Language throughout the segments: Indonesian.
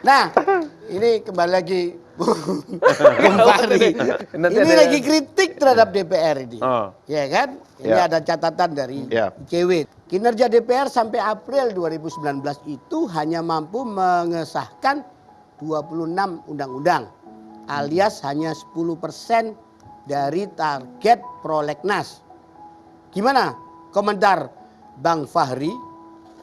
Nah, ini kembali lagi Bung Fahri. Ini lagi kritik terhadap DPR ini. Ya kan? Ini ada catatan dari ICW. Kinerja DPR sampai April 2019 itu hanya mampu mengesahkan 26 undang-undang. Alias hanya 10% dari target prolegnas. Gimana komentar Bang Fahri?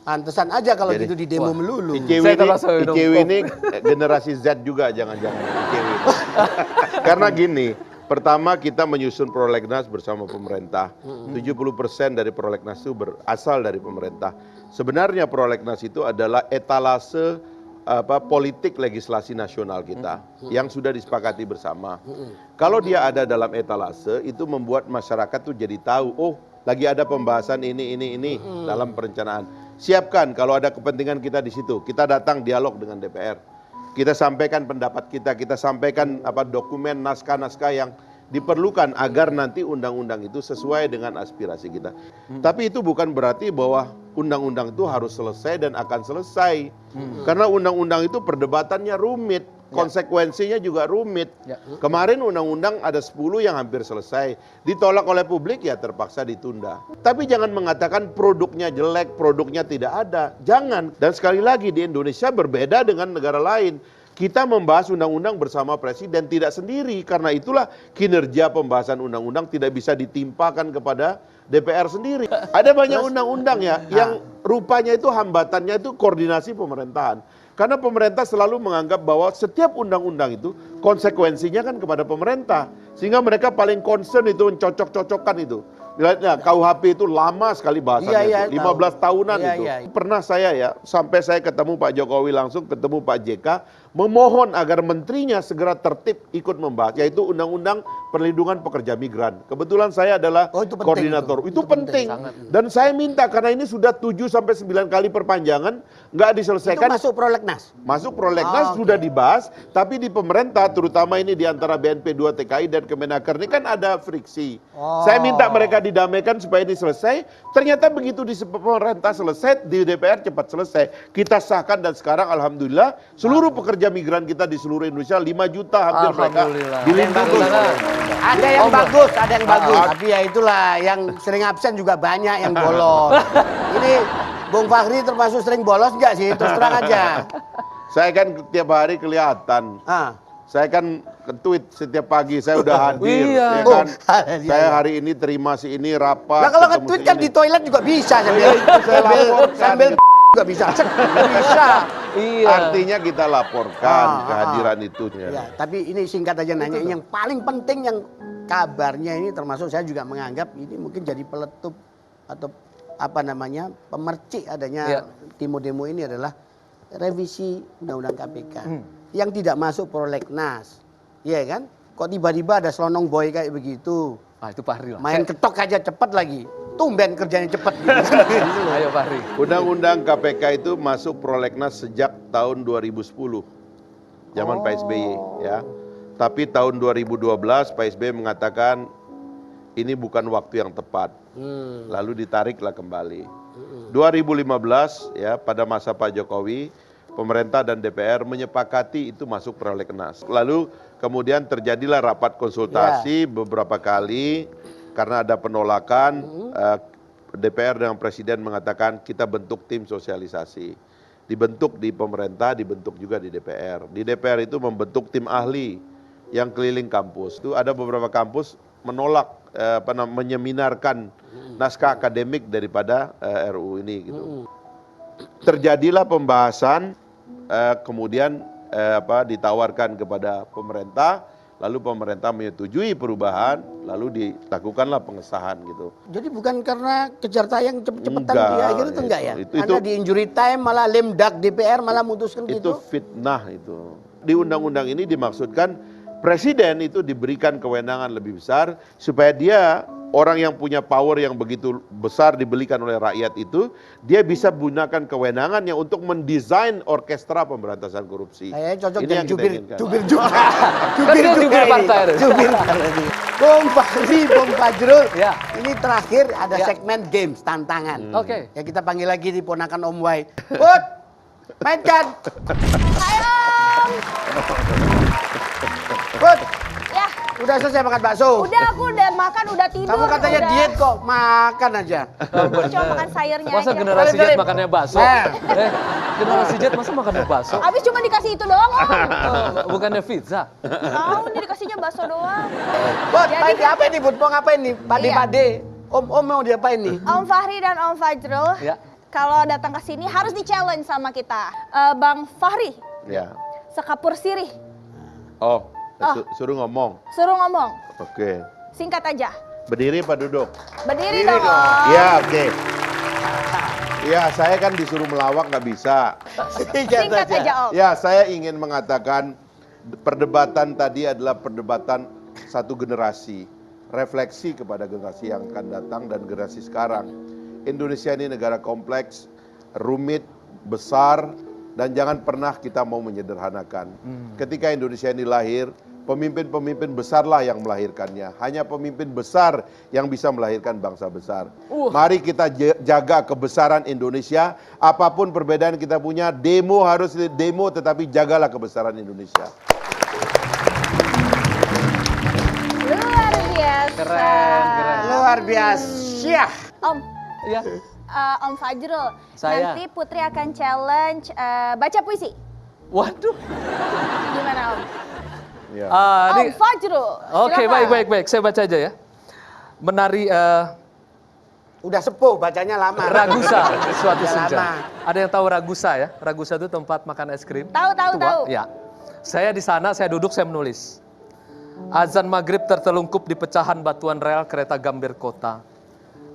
Pantesan aja kalau gitu di demo melulu. ICW ini generasi Z juga, jangan-jangan ICW. Karena gini, pertama kita menyusun prolegnas bersama pemerintah. 70% dari prolegnas itu berasal dari pemerintah. Sebenarnya prolegnas itu adalah etalase politik legislasi nasional kita yang sudah disepakati bersama. Kalau dia ada dalam etalase, itu membuat masyarakat tuh jadi tahu, oh lagi ada pembahasan ini dalam perencanaan. Siapkan kalau ada kepentingan kita di situ. Kita datang dialog dengan DPR. Kita sampaikan pendapat kita sampaikan dokumen naskah-naskah yang diperlukan agar nanti undang-undang itu sesuai dengan aspirasi kita. Tapi itu bukan berarti bahwa undang-undang itu harus selesai dan akan selesai. Karena undang-undang itu perdebatannya rumit, konsekuensinya juga rumit. Kemarin undang-undang ada 10 yang hampir selesai. Ditolak oleh publik ya terpaksa ditunda. Tapi jangan mengatakan produknya jelek, produknya tidak ada. Jangan. Dan sekali lagi di Indonesia berbeda dengan negara lain. Kita membahas undang-undang bersama presiden tidak sendiri. Karena itulah kinerja pembahasan undang-undang tidak bisa ditimpakan kepada DPR sendiri. Ada banyak undang-undang ya yang rupanya itu hambatannya itu koordinasi pemerintahan. Karena pemerintah selalu menganggap bahwa setiap undang-undang itu konsekuensinya kan kepada pemerintah. Sehingga mereka paling concern itu mencocok-cocokkan itu. Lihatnya KUHP itu lama sekali bahasannya, 15 tahunan itu. Pernah saya ya, sampai saya ketemu Pak Jokowi langsung, ketemu Pak JK, memohon agar menterinya segera tertib ikut membahas, yaitu Undang-Undang Perlindungan Pekerja Migran. Kebetulan saya adalah koordinator. Itu penting. Dan saya minta, karena ini sudah 7-9 kali perpanjangan, nggak diselesaikan. Itu masuk prolegnas? Masuk prolegnas, sudah dibahas, tapi di pemerintah, terutama ini di antara BNP 2 TKI dan Kemenaker, ini kan ada friksi. Saya minta mereka didamaikan supaya ini selesai. Ternyata begitu di pemerintah selesai, di DPR cepat selesai. Kita sahkan dan sekarang alhamdulillah seluruh pekerja migran kita di seluruh Indonesia 5 juta hampir mereka dilindungi. Ada yang bagus, ada yang bagus. Tapi ya itulah yang sering absen juga banyak yang bolos. Ini Bung Fahri termasuk sering bolos nggak sih? Terus terang aja. Saya kan tiap hari kelihatan. Saya kan tweet setiap pagi, saya udah hadir. Ya kan? Saya hari ini terima si ini rapat. Nah kalau nge-tweet kan di toilet juga bisa sambil juga bisa. Bisa. Artinya kita laporkan kehadiran itu. Ya, tapi ini singkat aja nanya, yang paling penting yang kabarnya ini termasuk saya juga menganggap ini mungkin jadi peletup atau apa namanya pemercik adanya demo-demo ini adalah revisi Undang-Undang KPK. Yang tidak masuk prolegnas, iya kan? Kok tiba-tiba ada selonong boy kayak begitu? Itu Fahri lah. Main ketok aja cepet lagi, tumben kerjanya cepet. Gitu. Ayo Fahri. Undang-Undang KPK itu masuk prolegnas sejak tahun 2010, zaman Pak SBY ya. Tapi tahun 2012 Pak SBY mengatakan ini bukan waktu yang tepat, lalu ditariklah kembali. 2015 ya pada masa Pak Jokowi, pemerintah dan DPR menyepakati itu masuk prolegnas. Lalu kemudian terjadilah rapat konsultasi beberapa kali karena ada penolakan. DPR dengan Presiden mengatakan kita bentuk tim sosialisasi. Dibentuk di pemerintah, dibentuk juga di DPR. Di DPR itu membentuk tim ahli yang keliling kampus. Itu ada beberapa kampus menolak menyeminarkan naskah akademik daripada RUU ini gitu. Terjadilah pembahasan, kemudian ditawarkan kepada pemerintah, lalu pemerintah menyetujui perubahan, lalu dilakukanlah pengesahan gitu. Jadi bukan karena kejar tayang cepet-cepetan di akhir itu enggak ya? Itu di injury time malah lemdak DPR malah mutuskan gitu. Itu fitnah itu. Di undang-undang ini dimaksudkan presiden itu diberikan kewenangan lebih besar supaya dia orang yang punya power yang begitu besar dibelikan oleh rakyat itu, dia bisa gunakan kewenangannya untuk mendesain orkestra pemberantasan korupsi. Cocok ini yang jubir, kita inginkan. Jubir partai. Bung Fahri, Bung Fajrul, ini terakhir ada segmen games, tantangan. Ya kita panggil lagi di ponakan Om Wai. Put, mainkan. Ayo. Put, Ya, udah selesai makan bakso? udah aku udah makan, udah tidur. Kamu katanya udah. diet kok, makan aja. Aku cuma makan sayurnya Masa aja. generasi Salim. Z makannya bakso? Generasi Z masa makannya bakso? Abis cuma dikasih itu doang, Om. Oh, bukannya pizza? Tahu nih dikasihnya bakso doang. Bud, Jadi apa ini Bud? Mau ngapain nih? Pade-pade. Om mau diapain nih? Om Fahri dan Om Fajrul, Ya. kalau datang ke sini harus di-challenge sama kita. Bang Fahri, Ya. sekapur sirih, Oh, suruh ngomong. suruh ngomong. Oke. Singkat aja. Berdiri apa duduk? Berdiri dong, Om. Ya, oke. Ya, saya kan disuruh melawak nggak bisa. Singkat aja, Om. Ya, saya ingin mengatakan perdebatan tadi adalah perdebatan satu generasi. Refleksi kepada generasi yang akan datang dan generasi sekarang. Indonesia ini negara kompleks, rumit, besar, dan jangan pernah kita mau menyederhanakan. Ketika Indonesia ini lahir, pemimpin-pemimpin besarlah yang melahirkannya. Hanya pemimpin besar yang bisa melahirkan bangsa besar. Mari kita jaga kebesaran Indonesia. Apapun perbedaan kita punya, demo harus demo, tetapi jagalah kebesaran Indonesia. Luar biasa. Keren. Luar biasa. Om, Iya. Om Fajrul, Saya. nanti Putri akan challenge baca puisi. Waduh. Gimana, Om? Ya. Om Fajrul. Oke, silakan. baik. Saya baca aja ya. Menari Udah sepuh, bacanya lama. Ragusa suatu Udah senja. lama. Ada yang tahu Ragusa ya? Ragusa itu tempat makan es krim. Tahu. Tua. Ya. Saya di sana, saya duduk, saya menulis. Azan maghrib tertelungkup di pecahan batuan rel kereta Gambir Kota.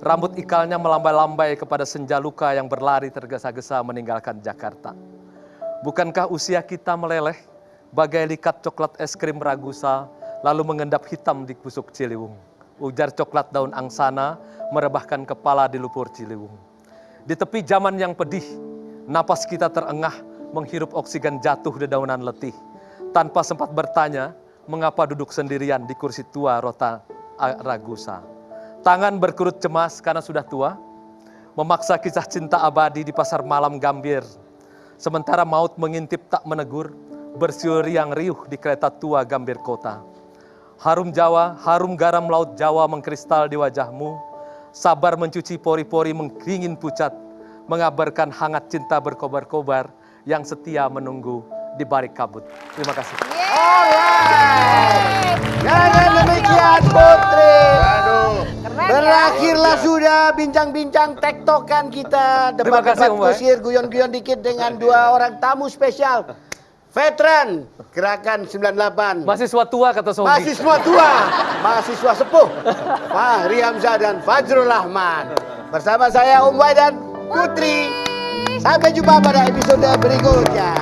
Rambut ikalnya melambai-lambai kepada senja luka yang berlari tergesa-gesa meninggalkan Jakarta. Bukankah usia kita meleleh bagai likat coklat es krim Ragusa lalu mengendap hitam di kusuk Ciliwung. Ujar coklat daun angsana merebahkan kepala di lumpur Ciliwung. Di tepi zaman yang pedih, napas kita terengah menghirup oksigen jatuh di daunan letih. Tanpa sempat bertanya, mengapa duduk sendirian di kursi tua Rota Ragusa. Tangan berkerut cemas karena sudah tua, memaksa kisah cinta abadi di pasar malam Gambir. Sementara maut mengintip tak menegur, bersiul riang riuh di kereta tua Gambir Kota. Harum Jawa, harum garam laut Jawa mengkristal di wajahmu, sabar mencuci pori-pori mengkringin pucat, mengabarkan hangat cinta berkobar-kobar yang setia menunggu di balik kabut. Terima kasih. Alright. Dengan demikian Putri. Keren Berakhirlah sudah bincang-bincang tektokan kita. Terima kasih, Debat-debat Om Boy. kusir, guyon-guyon dikit dengan dua orang tamu spesial. Veteran Gerakan 98. Mahasiswa tua kata Sobi. Mahasiswa tua, mahasiswa sepuh. Fahri Hamzah dan Fajrul Rahman. Bersama saya Om Boy dan Putri. Sampai jumpa pada episode berikutnya.